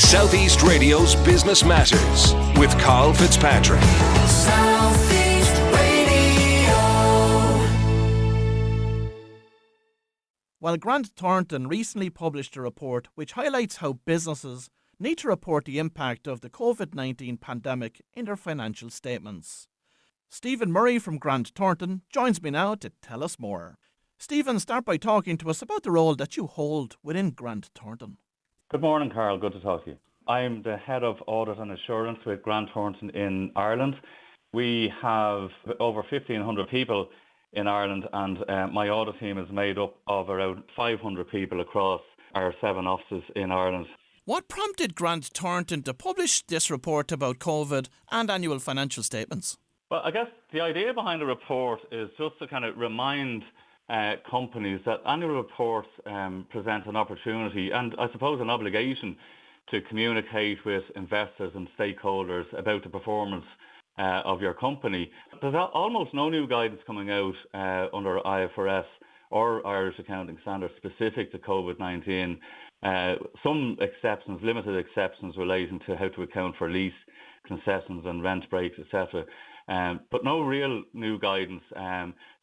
Southeast Radio's Business Matters with Carl Fitzpatrick. Southeast Radio. Well, Grant Thornton recently published a report which highlights how businesses need to report the impact of the Covid-19 pandemic in their financial statements. Stephen Murray from Grant Thornton joins me now to tell us more. Stephen, start by talking to us about the role that you hold within Grant Thornton. Good morning, Carl. Good to talk to you. I'm the Head of Audit and Assurance with Grant Thornton in Ireland. We have over 1,500 people in Ireland, and my audit team is made up of around 500 people across our 7 offices in Ireland. What prompted Grant Thornton to publish this report about COVID and annual financial statements? Well, I guess the idea behind the report is just to kind of remind companies that annual reports present an opportunity and I suppose an obligation to communicate with investors and stakeholders about the performance of your company. There's almost no new guidance coming out under IFRS or Irish accounting standards specific to COVID-19. Some exceptions, limited exceptions relating to how to account for lease concessions and rent breaks, etc. But no real new guidance.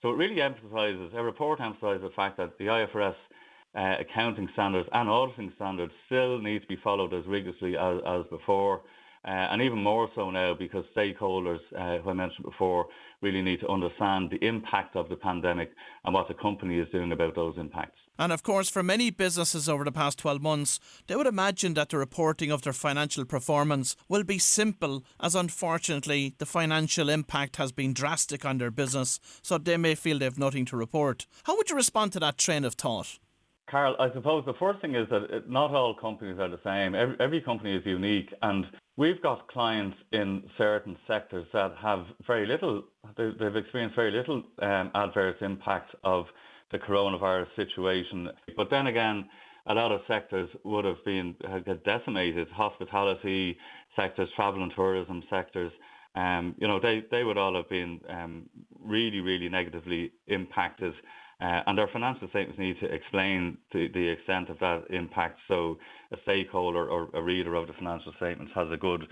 So it really our report emphasises the fact that the IFRS accounting standards and auditing standards still need to be followed as rigorously as before. And even more so now because stakeholders, who I mentioned before, really need to understand the impact of the pandemic and what the company is doing about those impacts. And of course, for many businesses over the past 12 months, they would imagine that the reporting of their financial performance will be simple, as unfortunately the financial impact has been drastic on their business, so they may feel they have nothing to report. How would you respond to that train of thought? Carl, I suppose the first thing is that not all companies are the same. Every company is unique, and we've got clients in certain sectors that have very little, they've experienced very little adverse impact of the coronavirus situation. But then again, a lot of sectors would have been decimated. Hospitality sectors, travel and tourism sectors, they would all have been really, really negatively impacted. And their financial statements need to explain the extent of that impact, so a stakeholder or a reader of the financial statements has a good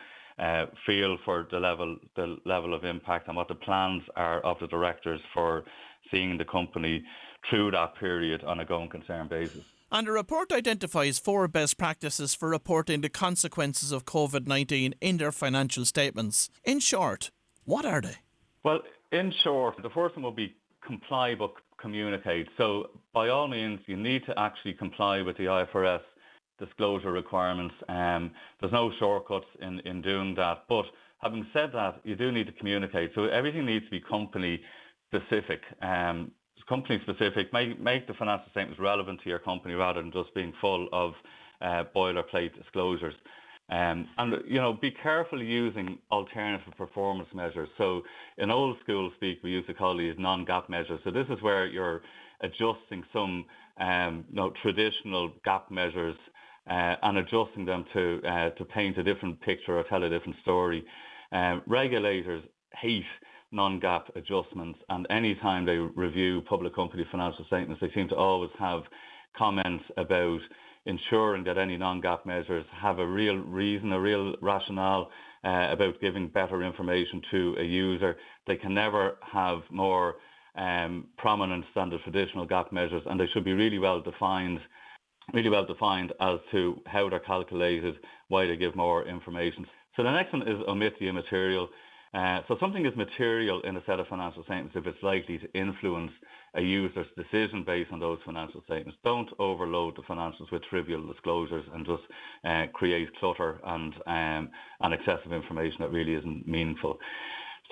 feel for the level of impact and what the plans are of the directors for seeing the company through that period on a going concern basis. And the report identifies 4 best practices for reporting the consequences of COVID-19 in their financial statements. In short, what are they? Well, in short, the first one will be comply but communicate. So by all means, you need to actually comply with the IFRS disclosure requirements. There's no shortcuts in doing that. But having said that, you do need to communicate. So everything needs to be company specific. Company specific, make the financial statements relevant to your company rather than just being full of boilerplate disclosures. And be careful using alternative performance measures. So in old school speak, we used to call these non-GAAP measures. So this is where you're adjusting some traditional GAAP measures and adjusting them to paint a different picture or tell a different story. Regulators hate non-GAAP adjustments, and any time they review public company financial statements, they seem to always have comments about ensuring that any non-GAAP measures have a real reason, a real rationale about giving better information to a user. They can never have more prominence than the traditional GAAP measures, and they should be really well defined as to how they're calculated, why they give more information. So the next one is omit the immaterial. So something is material in a set of financial statements if it's likely to influence a user's decision based on those financial statements. Don't overload the financials with trivial disclosures and just create clutter and excessive information that really isn't meaningful.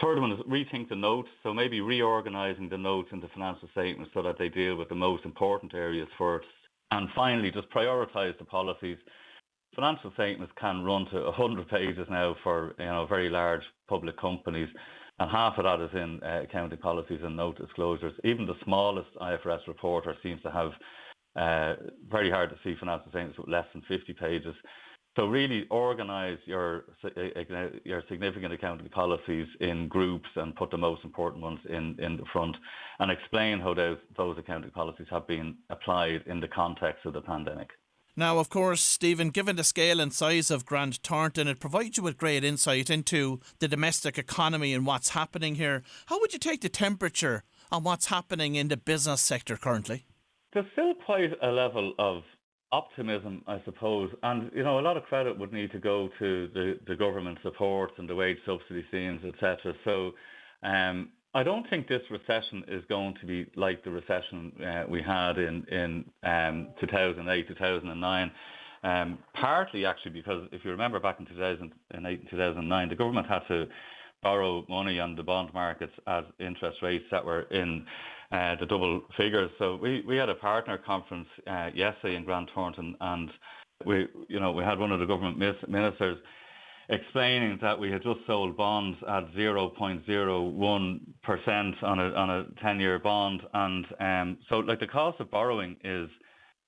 Third one is rethink the notes. So maybe reorganizing the notes into financial statements so that they deal with the most important areas first. And finally, just prioritize the policies. Financial statements can run to 100 pages now for very large public companies, and half of that is in accounting policies and note disclosures. Even the smallest IFRS reporter seems to have very hard to see financial statements with less than 50 pages. So really organise your significant accounting policies in groups and put the most important ones in the front, and explain how those accounting policies have been applied in the context of the pandemic. Now, of course, Stephen, given the scale and size of Grant Thornton, it provides you with great insight into the domestic economy and what's happening here. How would you take the temperature on what's happening in the business sector currently? There's still quite a level of optimism, I suppose, and a lot of credit would need to go to the government support and the wage subsidy schemes, etc. So I don't think this recession is going to be like the recession we had in 2008, 2009. Partly actually because if you remember back in 2008 and 2009, the government had to borrow money on the bond markets at interest rates that were in the double figures. So we had a partner conference yesterday in Grant Thornton, and we had one of the government ministers explaining that we had just sold bonds at 0.01% on a 10-year bond, and so like the cost of borrowing is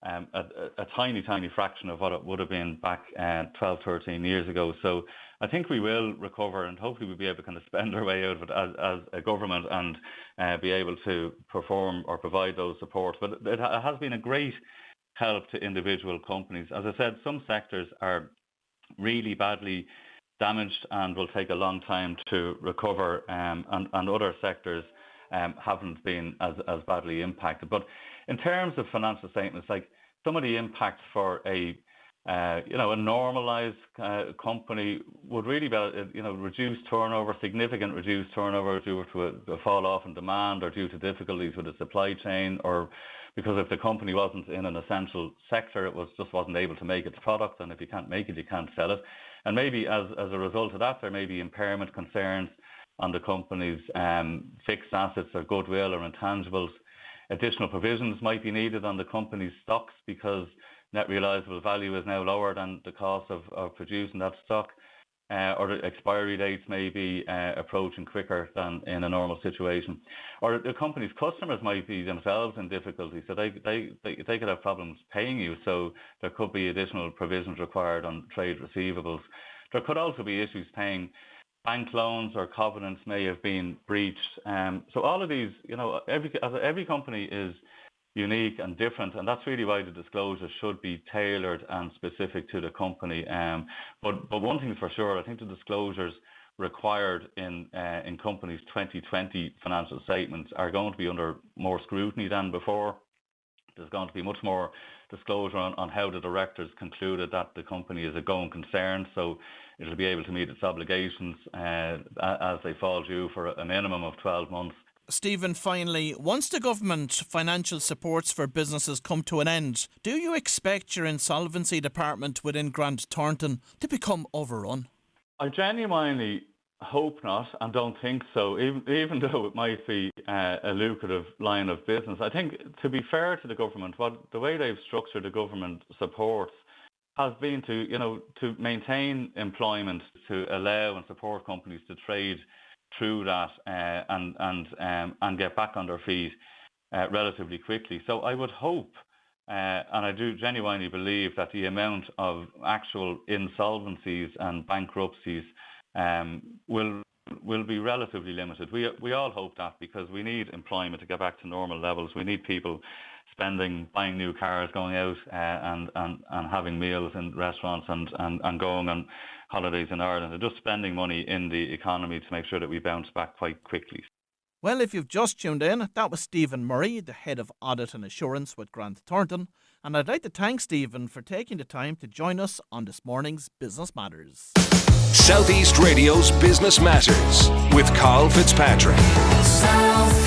a tiny fraction of what it would have been back 12, 13 years ago. So I think we will recover, and hopefully we'll be able to kind of spend our way out of it as a government and be able to perform or provide those supports. But it has been a great help to individual companies. As I said, some sectors are really badly damaged and will take a long time to recover, and other sectors haven't been as badly impacted. But in terms of financial statements, like some of the impacts for a normalized company would really be, reduced turnover, significant reduced turnover due to a fall off in demand or due to difficulties with the supply chain, or because if the company wasn't in an essential sector, it just wasn't able to make its product, and if you can't make it, you can't sell it. And maybe as a result of that, there may be impairment concerns on the company's fixed assets or goodwill or intangibles. Additional provisions might be needed on the company's stocks because net realisable value is now lower than the cost of producing that stock, or the expiry dates may be approaching quicker than in a normal situation. Or the company's customers might be themselves in difficulty, so they could have problems paying you, so there could be additional provisions required on trade receivables. There could also be issues paying bank loans, or covenants may have been breached. So all of these, every company is unique and different, and that's really why the disclosure should be tailored and specific to the company. But one thing's for sure, I think the disclosures required in companies' 2020 financial statements are going to be under more scrutiny than before. There's going to be much more disclosure on how the directors concluded that the company is a going concern, so it'll be able to meet its obligations as they fall due for a minimum of 12 months. Stephen, finally, once the government financial supports for businesses come to an end, do you expect your insolvency department within Grant Thornton to become overrun? I genuinely hope not, and don't think so, even though it might be a lucrative line of business. I think, to be fair to the government, the way they've structured the government supports has been to maintain employment, to allow and support companies to trade through that and get back on their feet relatively quickly. So I would hope, and I do genuinely believe, that the amount of actual insolvencies and bankruptcies will be relatively limited. We all hope that, because we need employment to get back to normal levels. We need people spending, buying new cars, going out and having meals in restaurants and going on holidays in Ireland, and just spending money in the economy to make sure that we bounce back quite quickly. Well, if you've just tuned in, that was Stephen Murray, the Head of Audit and Assurance with Grant Thornton, and I'd like to thank Stephen for taking the time to join us on this morning's Business Matters. Southeast Radio's Business Matters with Carl Fitzpatrick. South